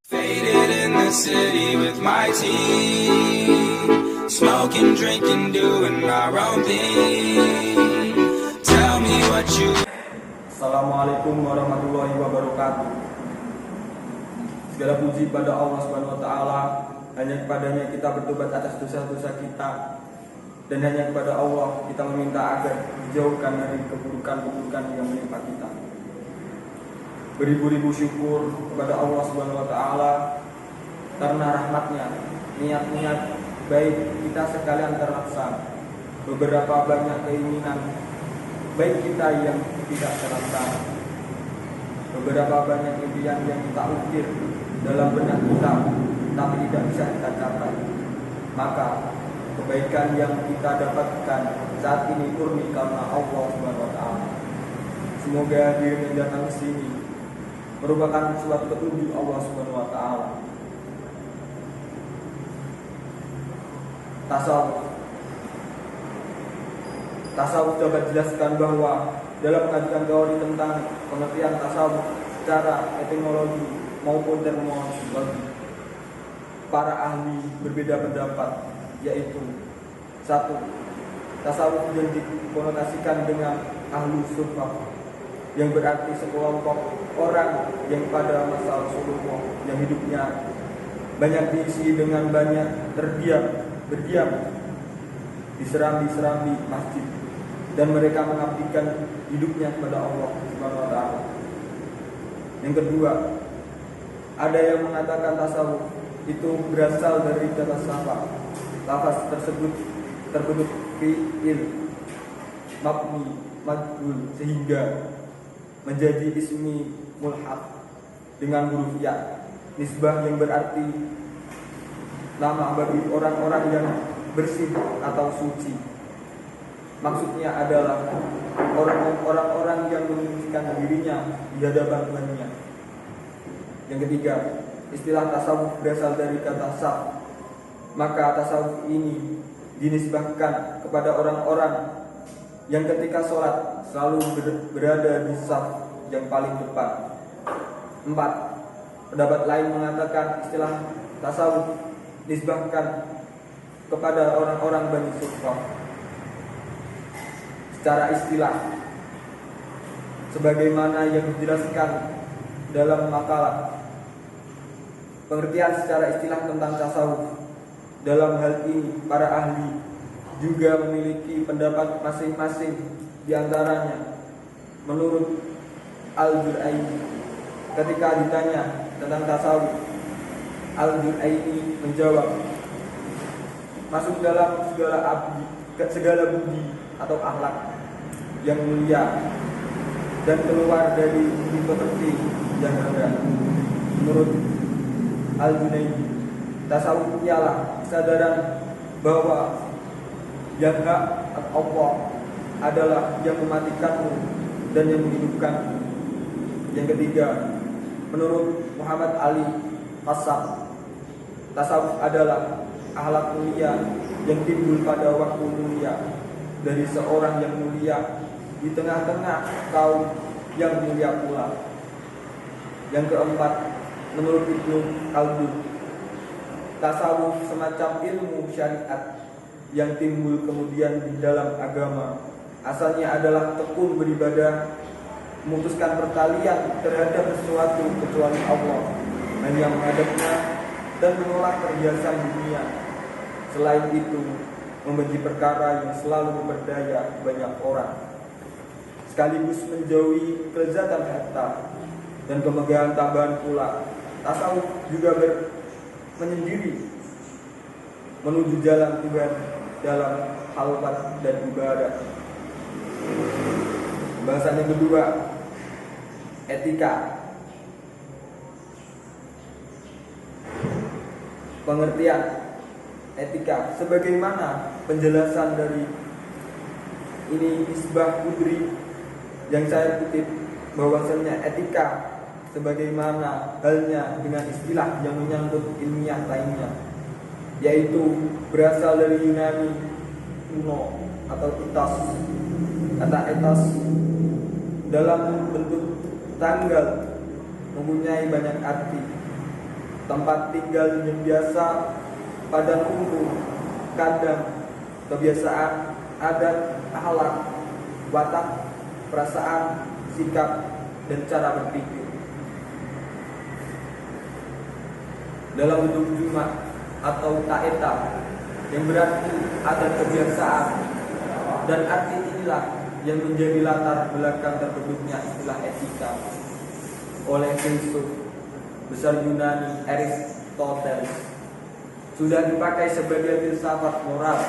Faded in the city with my team, smoking, drinking, doing our own thing. Tell me what you. Assalamualaikum warahmatullahi wabarakatuh. Segala puji pada Allah Subhanahu wa taala. Hanya kepadanya kita bertobat atas dosa-dosa kita, dan hanya kepada Allah kita meminta agar dijauhkan dari keburukan-keburukan yang menimpa kita. Beribu-ribu syukur kepada Allah Subhanahu wa taala karena rahmatnya, niat-niat baik kita sekalian terlaksana. Beberapa banyak keinginan baik kita yang tidak terlaksana. Beberapa banyak impian yang kita ukir dalam benak kita tapi tidak bisa kita capai. Maka kebaikan yang kita dapatkan saat ini murni karena Allah Subhanahu wa taala. Semoga diri yang datang ke sini merupakan suatu petunjuk Allah Subhanahu wa taala. Tasawuf dapat jelaskan bahwa dalam mengajukan teori tentang pengertian tasawuf secara etimologi maupun terminologi, para ahli berbeda pendapat, yaitu 1. Tasawuf yang dikonotasikan dengan ahlu sunnah, yang berarti sekelompok orang yang pada masa Rasulullah yang hidupnya banyak diisi dengan banyak berdiam di serambi-serambi masjid, dan mereka mengabdikan hidupnya kepada Allah Subhanahu wa taala. Yang kedua, ada yang mengatakan tasawuf itu berasal dari kata safa. Lafaz tersebut terbentuk fi'il mabni majhul sehingga menjadi ismi mulhaq dengan huruf ya, nisbah yang berarti nama bagi orang-orang yang bersih atau suci. Maksudnya adalah orang-orang yang menyucikan dirinya di hadapan Tuhannya. Yang ketiga, istilah tasawuf berasal dari kata saf. Maka tasawuf ini dinisbahkan kepada orang-orang yang ketika sholat selalu berada di saf yang paling depan. 4. Pendapat lain mengatakan istilah tasawuf disebahkan kepada orang-orang Bani Suffah secara istilah, sebagaimana yang dijelaskan dalam makalah. Pengertian secara istilah tentang tasawuf dalam hal ini para ahli juga memiliki pendapat masing-masing. Di antaranya, menurut Al-Jur'aini, ketika ditanya tentang tasawuf, Al-Jur'aini menjawab, masuk dalam segala budi atau akhlak yang mulia dan keluar dari budi pekerti yang rendah. Menurut Al-Junaidi, tasawuf ialah kesadaran bahwa yang hak Allah adalah yang mematikanmu dan yang menghidupkanmu. Yang ketiga, menurut Muhammad Ali Hasan, tasawuf adalah akhlak mulia yang timbul pada waktu mulia dari seorang yang mulia di tengah-tengah kaum yang mulia pula. Yang keempat, menurut Ibnu Khaldun, tasawuf semacam ilmu syariat yang timbul kemudian di dalam agama. Asalnya adalah tekun beribadah, memutuskan pertalian terhadap sesuatu kecuali Allah, hanya menghadapnya dan menolak perhiasan dunia. Selain itu, membenci perkara yang selalu memperdaya banyak orang, sekaligus menjauhi kelezatan harta dan kemegahan tambahan pula. Tasawuf juga menyendiri menuju jalan Tuhan dalam halwat dan ibadah. Bahasan yang kedua, etika. Pengertian etika sebagaimana penjelasan dari ini Misbah Kudri yang saya kutip, bahwasanya etika sebagaimana halnya dengan istilah yang menyangkut ilmiah lainnya, yaitu berasal dari Yunani kuno atau itas, Kata etos dalam bentuk tanggal mempunyai banyak arti. Tempat tinggal yang biasa, pada umum, kadang, kebiasaan, adat, akhlak, watak, perasaan, sikap, dan cara berpikir. Dalam bentuk jumat atau taeta yang berarti adat kebiasaan, dan arti inilah yang menjadi latar belakang terbentuknya istilah etika oleh filsuf besar Yunani Aristoteles. Sudah dipakai sebagai filsafat moral.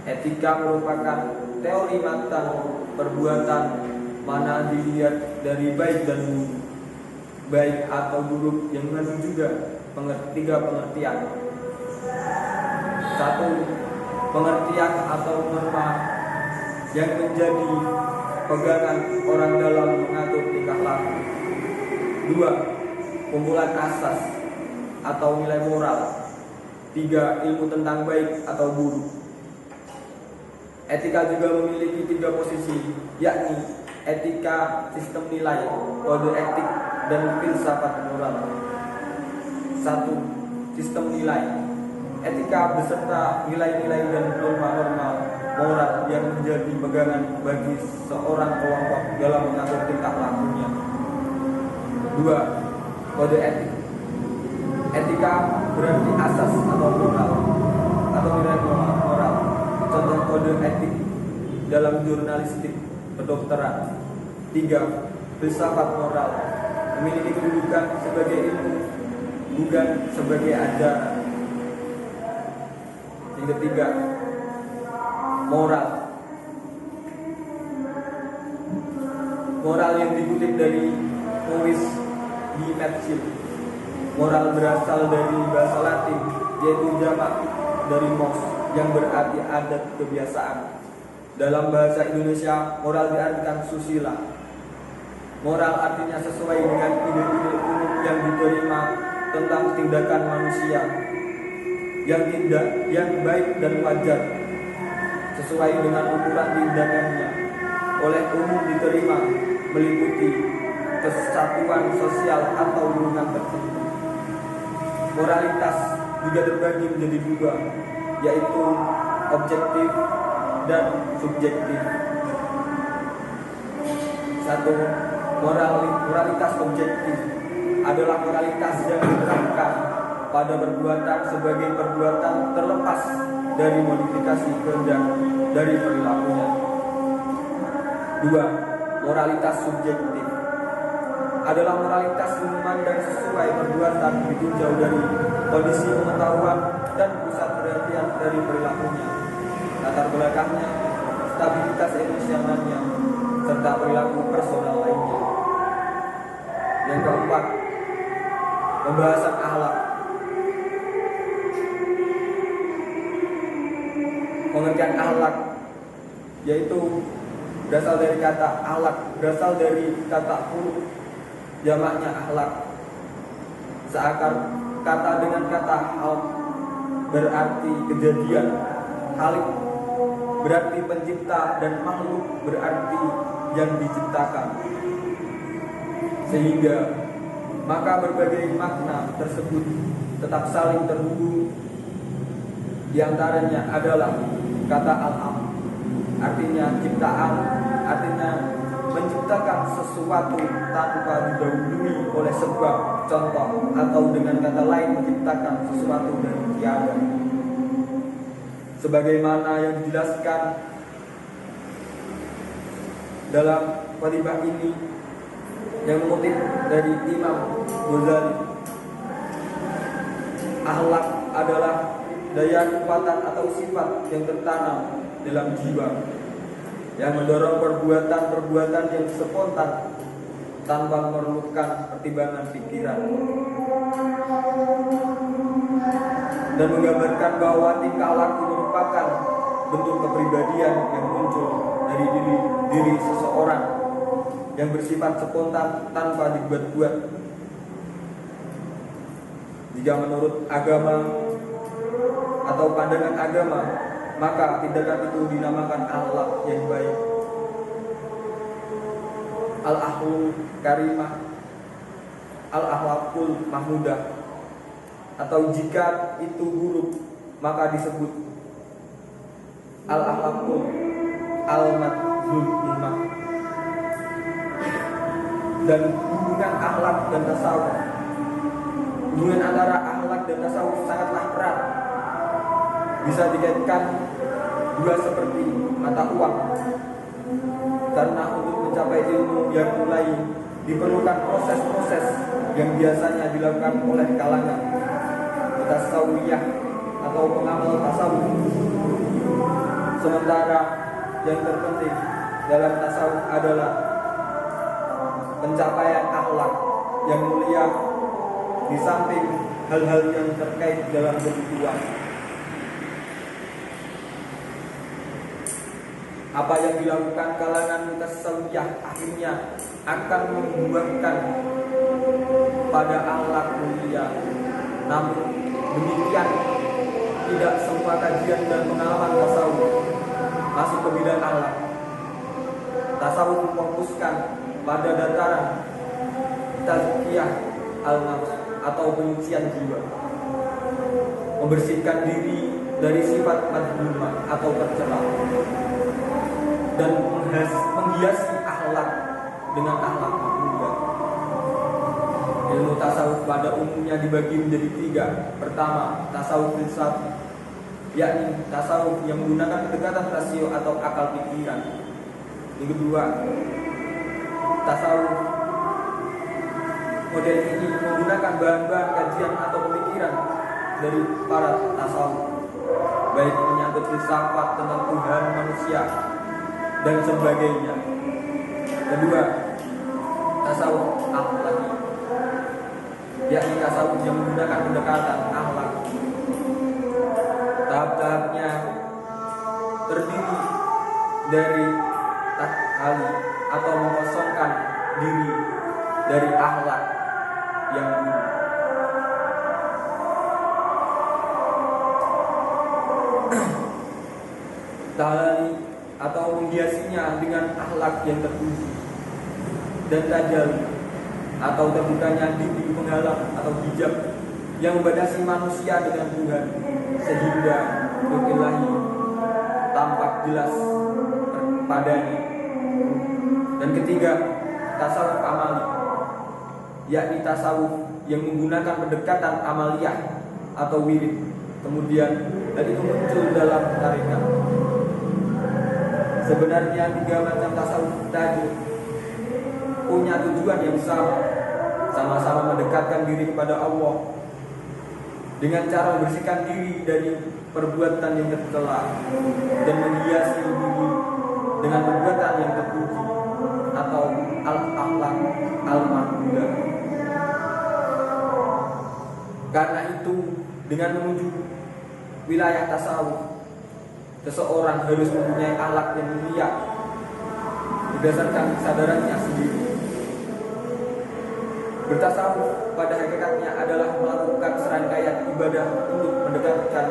Etika merupakan teori matang perbuatan mana dilihat dari baik dan buruk, baik atau buruk yang mengandung juga tiga pengertian. Satu, pengertian atau norma yang menjadi pegangan orang dalam mengatur tingkah laku. Dua, kumpulan asas atau nilai moral. Tiga, ilmu tentang baik atau buruk. Etika juga memiliki tiga posisi, yakni etika, sistem nilai, kode etik, dan filsafat moral. Satu, sistem nilai. Etika beserta nilai-nilai dan norma-norma moral yang menjadi pegangan bagi seorang kelompok dalam mengatur tingkah lakunya. Dua, kode etik. Etika berarti asas atau moral atau nilai moral. Contoh kode etik dalam jurnalistik, kedokteran. Tiga, filsafat moral memiliki kedudukan sebagai ilmu, bukan sebagai ajaran. Yang ketiga, moral. Moral yang dikutip dari Maurice B. Metcalfe. Moral berasal dari bahasa Latin, yaitu jamak dari mos, yang berarti adat kebiasaan. Dalam bahasa Indonesia, moral diartikan susila. Moral artinya sesuai dengan ide-ide umum yang diterima tentang tindakan manusia yang baik dan wajar, sesuai dengan ukuran tindakannya, oleh umum diterima meliputi kesatuan sosial atau lingkungan tertentu. Moralitas juga terbagi menjadi dua, yaitu objektif dan subjektif. Satu, moralitas objektif adalah moralitas yang diterapkan pada perbuatan sebagai perbuatan terlepas dari modifikasi kehendak dari perilakunya. Dua, moralitas subjektif adalah moralitas yang memandang sesuai perbuatan ditinjau dari kondisi pengetahuan dan pusat perhatian dari perilakunya, latar belakangnya, stabilitas emosionalnya, serta perilaku personal lainnya. Yang keempat, pembahasan akhlak. Pengertian akhlak yaitu berasal dari kata akhlak, berasal dari kata khuluq, jamaknya akhlak. Seakar kata dengan kata khalq berarti kejadian, khaliq berarti pencipta, dan makhluk berarti yang diciptakan. Sehingga maka berbagai makna tersebut tetap saling terhubung. Di antaranya adalah kata al-am, artinya ciptaan, artinya menciptakan sesuatu tanpa didahului oleh sebab, contoh, atau dengan kata lain menciptakan sesuatu dari tiada. Sebagaimana yang dijelaskan dalam Qadimah ini yang mengutip dari Imam Ghazali, akhlak adalah daya kekuatan atau sifat yang tertanam dalam jiwa yang mendorong perbuatan-perbuatan yang spontan tanpa memerlukan pertimbangan pikiran, dan menggambarkan bahwa tingkah laku merupakan bentuk kepribadian yang muncul dari diri seseorang yang bersifat spontan tanpa dibuat-buat. Jika menurut agama atau pandangan agama, maka tindakan itu dinamakan akhlak yang baik. al-akhlul karimah, al-akhlakul mahmudah, atau jika itu buruk maka disebut al-akhlakul al-madzmumah. Dan hubungan akhlak dan tasawuf, hubungan antara akhlak dan tasawuf sangatlah erat, bisa dikaitkan dua seperti mata uang. Karena untuk mencapai ilmu yang mulai diperlukan proses-proses yang biasanya dilakukan oleh kalangan tasawufiyah atau pengamal tasawuf. Sementara yang terpenting dalam tasawuf adalah pencapaian akhlak yang mulia di samping hal-hal yang terkait dalam kebutuhan. Apa yang dilakukan kalangan tasawufiyah akhirnya akan membuahkan pada akhlak mulia. Namun demikian, tidak semua kajian dan pengalaman tasawuf masuk ke bidang akhlak. Tasawuf memfokuskan pada dataran tazkiyah al-nafs atau penyucian jiwa, membersihkan diri dari sifat madhumah atau tercela, dan menghiasi akhlak dengan akhlak mahmudah. Ilmu tasawuf pada umumnya dibagi menjadi tiga. Pertama, tasawuf filsafat, yakni tasawuf yang menggunakan pendekatan rasio atau akal pikiran. Yang kedua, tasawuf model ini menggunakan bahan-bahan kajian atau pemikiran dari para tasawuf, baik menyangkut filsafat tentang Tuhan, manusia, dan sebagainya. Kedua, tasawuf akhlaki, yakni tasawuf yang menggunakan pendekatan akhlak. Tahap-tahapnya terdiri dari takhali atau mengosongkan diri dari akhlak yang buruk. Tahlali atau menghiasinya dengan akhlak yang terpuji, dan tajalli atau terbukanya dinding penghalang atau hijab yang membatasi manusia dengan Tuhan sehingga nur ilahi tampak jelas padanya. Dan ketiga, tasawuf amali, yakni tasawuf yang menggunakan pendekatan amaliyah atau wirid. Kemudian hal itu muncul dalam tarekat. Sebenarnya tiga macam tasawuf tadi punya tujuan yang sama-sama mendekatkan diri kepada Allah dengan cara membersihkan diri dari perbuatan yang tercela dan menghiasi diri dengan perbuatan yang terpuji atau al-akhlak al-mahmudah. Karena itu, dengan menuju wilayah tasawuf, seseorang harus mempunyai akhlak yang mulia berdasarkan kesadarannya sendiri. Bertasawuf pada hakikatnya adalah melakukan serangkaian ibadah untuk mendekatkan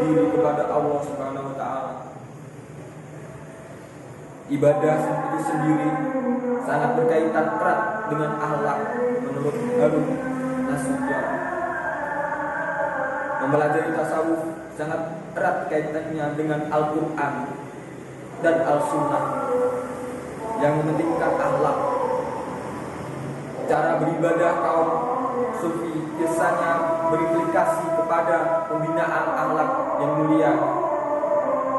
diri kepada Allah Subhanahu wa Ta'ala. Ibadah itu sendiri sangat berkaitan erat dengan akhlak menurut Harun Nasution. Mempelajari tasawuf sangat erat kaitannya dengan Al-Quran dan Al-Sunnah yang mementingkan akhlak. Cara beribadah kaum sufi biasanya berimplikasi kepada pembinaan akhlak yang mulia,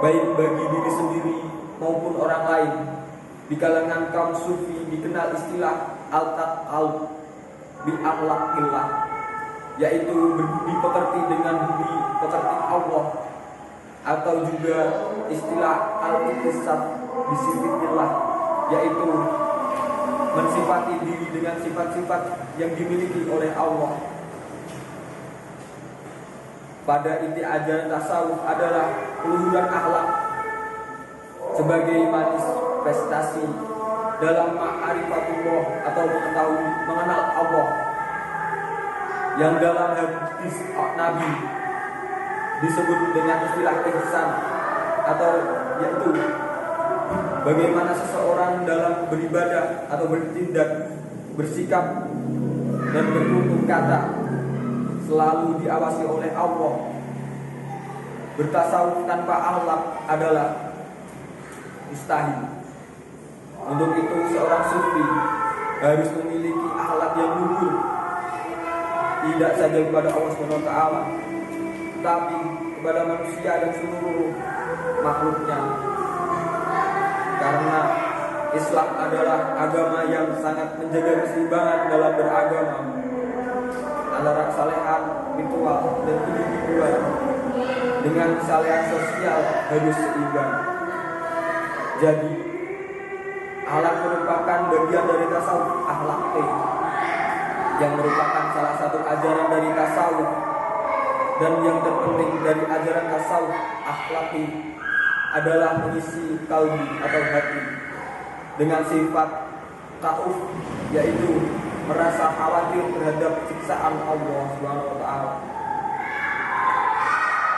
baik bagi diri sendiri maupun orang lain. Di kalangan kaum sufi dikenal istilah al-taqal bi akhlaqillah, yaitu berbudi pekerti dengan budi pekerti Allah, atau juga istilah al-ittisab bi sifatillah, yaitu mensifati diri dengan sifat-sifat yang dimiliki oleh Allah. Pada inti ajaran tasawuf adalah peluhuran akhlak sebagai manifestasi dalam ma'rifatullah atau mengenal Allah, yang dalam hadis Nabi disebut dengan istilah ihsan, atau yaitu bagaimana seseorang dalam beribadah atau bertindak, bersikap dan bertutur kata selalu diawasi oleh Allah. Bertasawuf tanpa akhlak adalah mustahil. Untuk itu seorang sufi harus memiliki akhlak yang luhur, tidak saja kepada Allah SWT, tapi kepada manusia dan seluruh makhluknya. Karena Islam adalah agama yang sangat menjaga keseimbangan dalam beragama antara kesalehan, ritual, dan individual dengan kesalehan sosial harus seimbang. Jadi, akhlak merupakan bagian dari tasawuf akhlaqi, yang merupakan salah satu ajaran dari tasawuf, dan yang terpenting dari ajaran tasawuf akhlaqi adalah mengisi kalbi atau hati dengan sifat tauf, yaitu merasa khawatir terhadap siksaan Allah Subhanahu wa taala.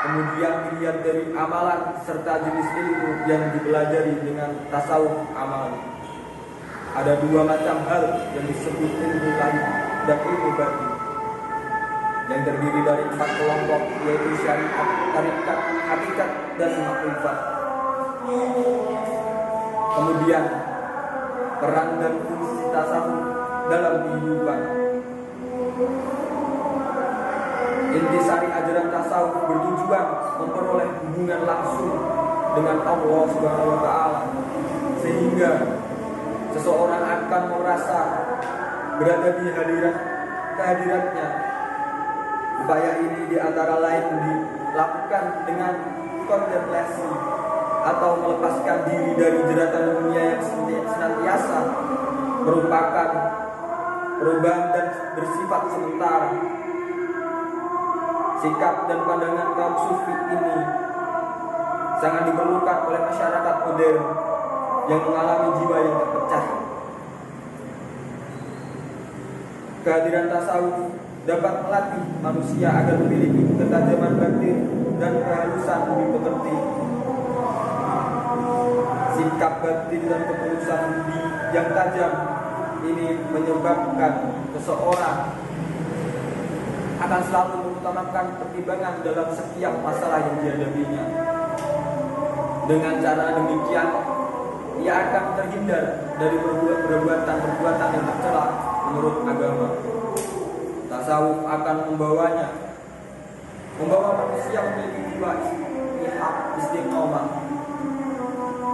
Kemudian dilihat dari amalan serta jenis ilmu yang dipelajari dengan tasawuf amalan. Ada dua macam hal yang disebut ilmu lahir dan ilmu batin, yang terdiri dari 4 kelompok, yaitu syariat, tarikat, hakikat, dan makrifat. Kemudian peran dan fungsi tasawuf dalam kehidupan. Intisari ajaran tasawuf bertujuan memperoleh hubungan langsung dengan Allah Subhanahu wa taala, sehingga seseorang akan merasa berada di kehadiratnya. Upaya ini diantara lain dilakukan dengan kontemplasi atau melepaskan diri dari jeratan dunia yang senantiasa merupakan perubahan dan bersifat sementara. Sikap dan pandangan kaum sufi ini sangat diperlukan oleh masyarakat modern yang mengalami jiwa yang terpecah. Kehadiran tasawuf dapat melatih manusia agar memiliki ketajaman batin dan kehalusan budi pekerti. Sikap batin dan ketulusan budi yang tajam ini menyebabkan seseorang akan selalu mengutamakan pertimbangan dalam setiap masalah yang dihadapinya. Dengan cara demikian, ia akan terhindar dari perbuatan-perbuatan yang tercela menurut agama. Tasawuf akan membawa manusia memiliki jiwa istiqomah,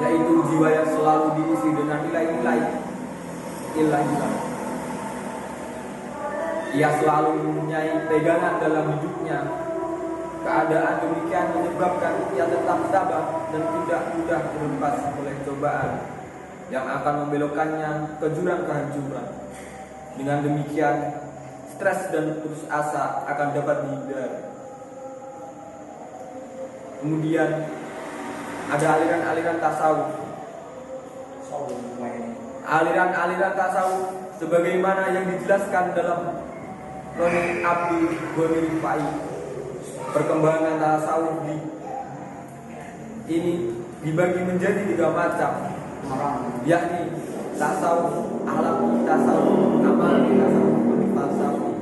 yaitu jiwa yang selalu diisi dengan nilai-nilai ilahi. Ia selalu mempunyai pegangan dalam hidupnya. Keadaan demikian menyebabkan ia tetap sabar dan tidak mudah terlepas oleh cobaan yang akan membelokkannya ke jurang kehancuran. Dengan demikian, stres dan putus asa akan dapat dihindari. Kemudian ada aliran-aliran tasawuf. Aliran-aliran tasawuf sebagaimana yang dijelaskan dalam Roni Abdul Ghani Rifai. Perkembangan tasawuf ini dibagi menjadi 3 macam, yakni tasawuf akhlaqi, tasawuf amali, tasawuf falsafi.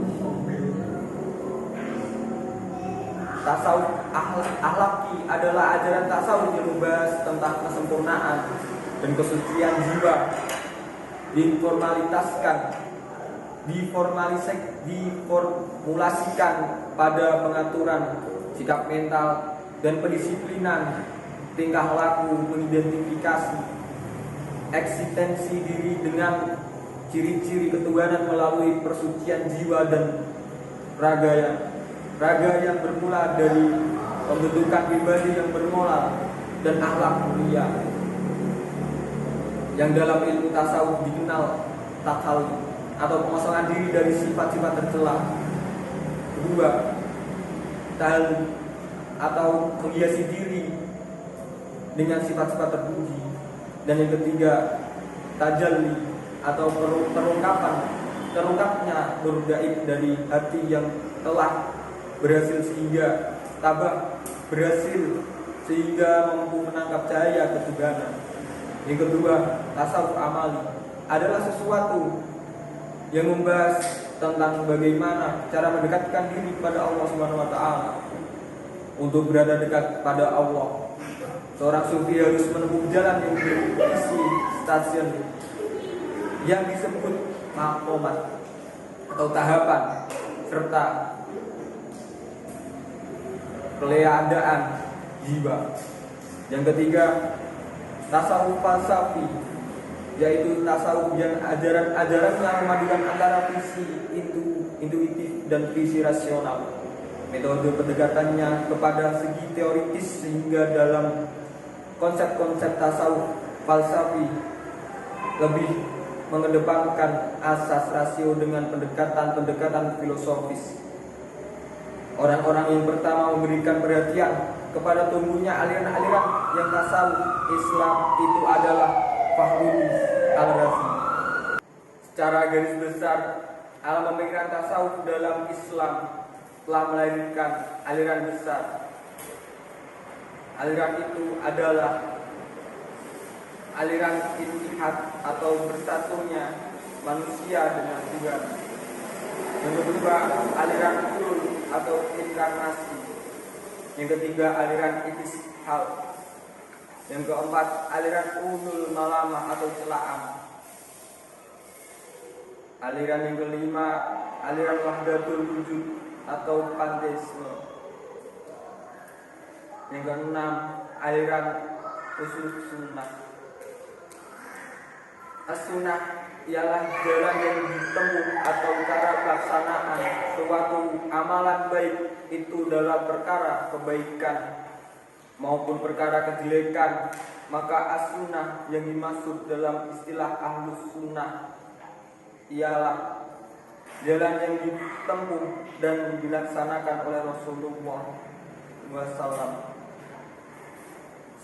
Tasawuf akhlaqi adalah ajaran tasawuf yang membahas tentang kesempurnaan dan kesucian jiwa, diformulasikan pada pengaturan sikap mental dan pendisiplinan tingkah laku, mengidentifikasi eksistensi diri dengan ciri-ciri ketuhanan melalui persucian jiwa dan raga yang bermula dari pembentukan pribadi yang bermoral dan akhlak mulia, yang dalam ilmu tasawuf dikenal takhallul atau pengosongan diri dari sifat-sifat tercela. Kedua, tahallul atau menghiasi diri dengan sifat-sifat terpuji. Dan yang ketiga, tajalli atau terungkapnya nur gaib dari hati yang telah berhasil sehingga mampu menangkap cahaya ketuhanan. Yang kedua, tasawuf amali adalah sesuatu yang membahas tentang bagaimana cara mendekatkan diri kepada Allah Subhanahu wa taala. Untuk berada dekat pada Allah, seorang sufi harus menempuh jalan yang berisi stasiun yang disebut maqamat atau tahapan serta keleadaan jiwa. Yang ketiga, tasawuf falsafi, yaitu tasawuf yang ajaran-ajarannya memadukan antara visi intuitif dan visi rasional. Metode pendekatannya kepada segi teoritis sehingga dalam konsep-konsep tasawuf falsafi lebih mengedepankan asas rasio dengan pendekatan-pendekatan filosofis. Orang-orang yang pertama memberikan perhatian kepada tumbuhnya aliran-aliran yang tasawuf Islam itu adalah Fakhrudin Al-Razi. Secara garis besar, alam pemikiran tasawuf dalam Islam telah melahirkan aliran besar. Aliran itu adalah aliran ittihad atau bersatunya manusia dengan Tuhan. Yang kedua, aliran ulul atau inkarnasi. Yang ketiga, aliran istishal. Yang keempat, aliran ulul malamah atau celaan. Aliran yang kelima, aliran wahdatul wujud atau panteisme. Yang keenam, aliran usul sunnah. As-sunnah ialah jalan yang ditempuh atau cara pelaksanaan suatu amalan baik itu dalam perkara kebaikan maupun perkara kejelekan. Maka as-sunnah yang dimaksud dalam istilah ahlus sunnah ialah jalan yang ditempuh dan dilaksanakan oleh Rasulullah SAW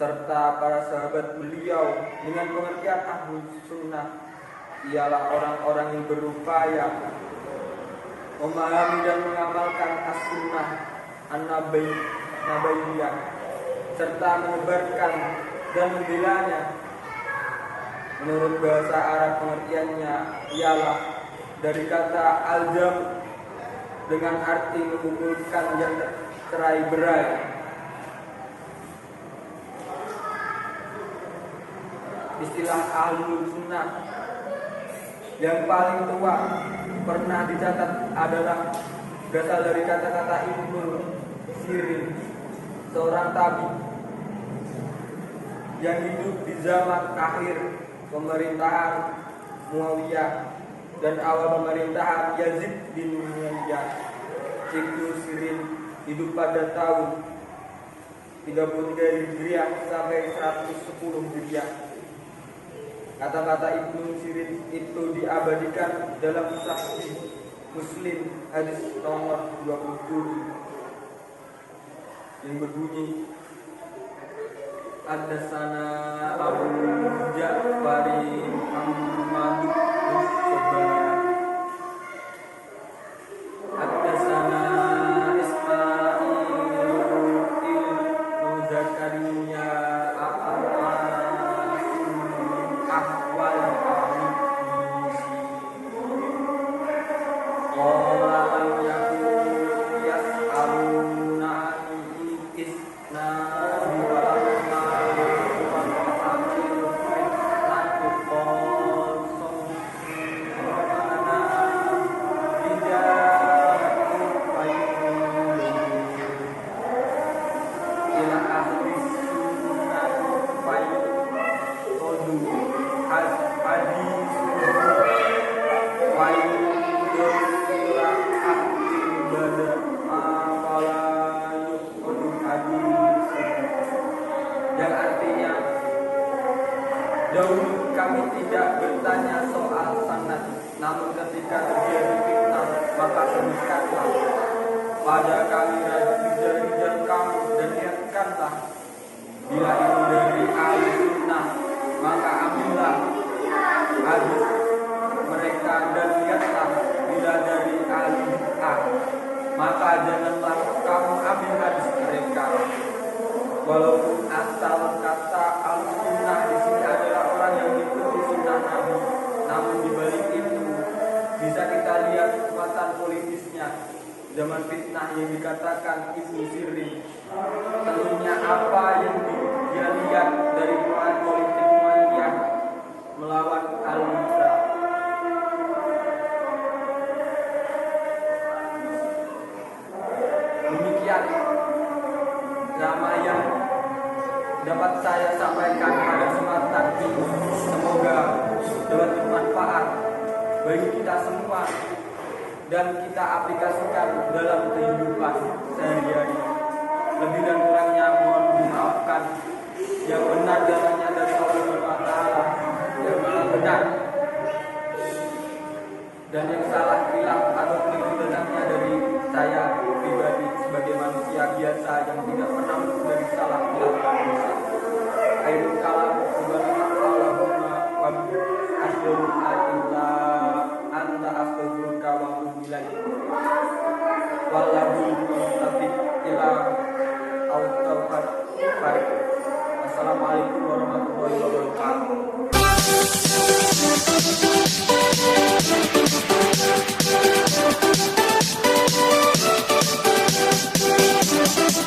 serta para sahabat beliau. Dengan pengertian ahlus sunnah ialah orang-orang yang berupaya memahami dan mengamalkan as-sunnah an-nabawiyyah serta menyebarkan dan membelanya. Menurut bahasa Arab, pengertiannya ialah dari kata al-jam dengan arti mengumpulkan yang terai-berai. Istilah ahlus sunnah yang paling tua pernah dicatat adalah berasal dari kata-kata Ibnu Sirin, seorang tabib yang hidup di zaman akhir pemerintahan Muawiyah dan awal pemerintahan Yazid bin Muawiyah. Ibnu Sirin hidup pada tahun 33 Hijriah sampai 110 Hijriah. Kata-kata Ibnu Sirin itu diabadikan dalam Sahih Muslim hadis nomor 27 yang berbunyi, Haddatsana Abu Ja'fari Muhammad bin Subhan, Haddatsana Ismail ibnu Zakaria yang artinya, dahulu kami tidak bertanya soal sanad, namun ketika terjadi fitnah maka sebutkanlah pada kami rijar-rijar kamu dan lihatkanlah, bila itu dari ahli sunnah maka ambillah hadis mereka, dan lihatlah bila dari ahli bid'ah maka janganlah kamu ambil hadis mereka. Walaupun asal kata al-sunnah di sini adalah hadisnya, zaman fitnah yang dikatakan Ibnu Sirin. Tentunya apa yang dia lihat dari politik Muawiyah melawan Al-Musa. Demikian drama yang dapat saya sampaikan pada kesempatan ini. Semoga dapat bermanfaat bagi kita semua dan kita aplikasikan dalam kehidupan sehari-hari. Lebih dan kurangnya mohon dimaafkan. Yang benar jalannya dari Allah Subhanahu wa taala, yang benar, dan yang salah hilaf atau keliruannya dari saya pribadi sebagai manusia biasa yang tidak pernah dari salah hilaf dan dosa. Akhirul kalam, subhanallahumma wa asyhadu an la anta astaghfiruka wa atubu ilaik. Wallahu muwaffiq ila al-tawfiq.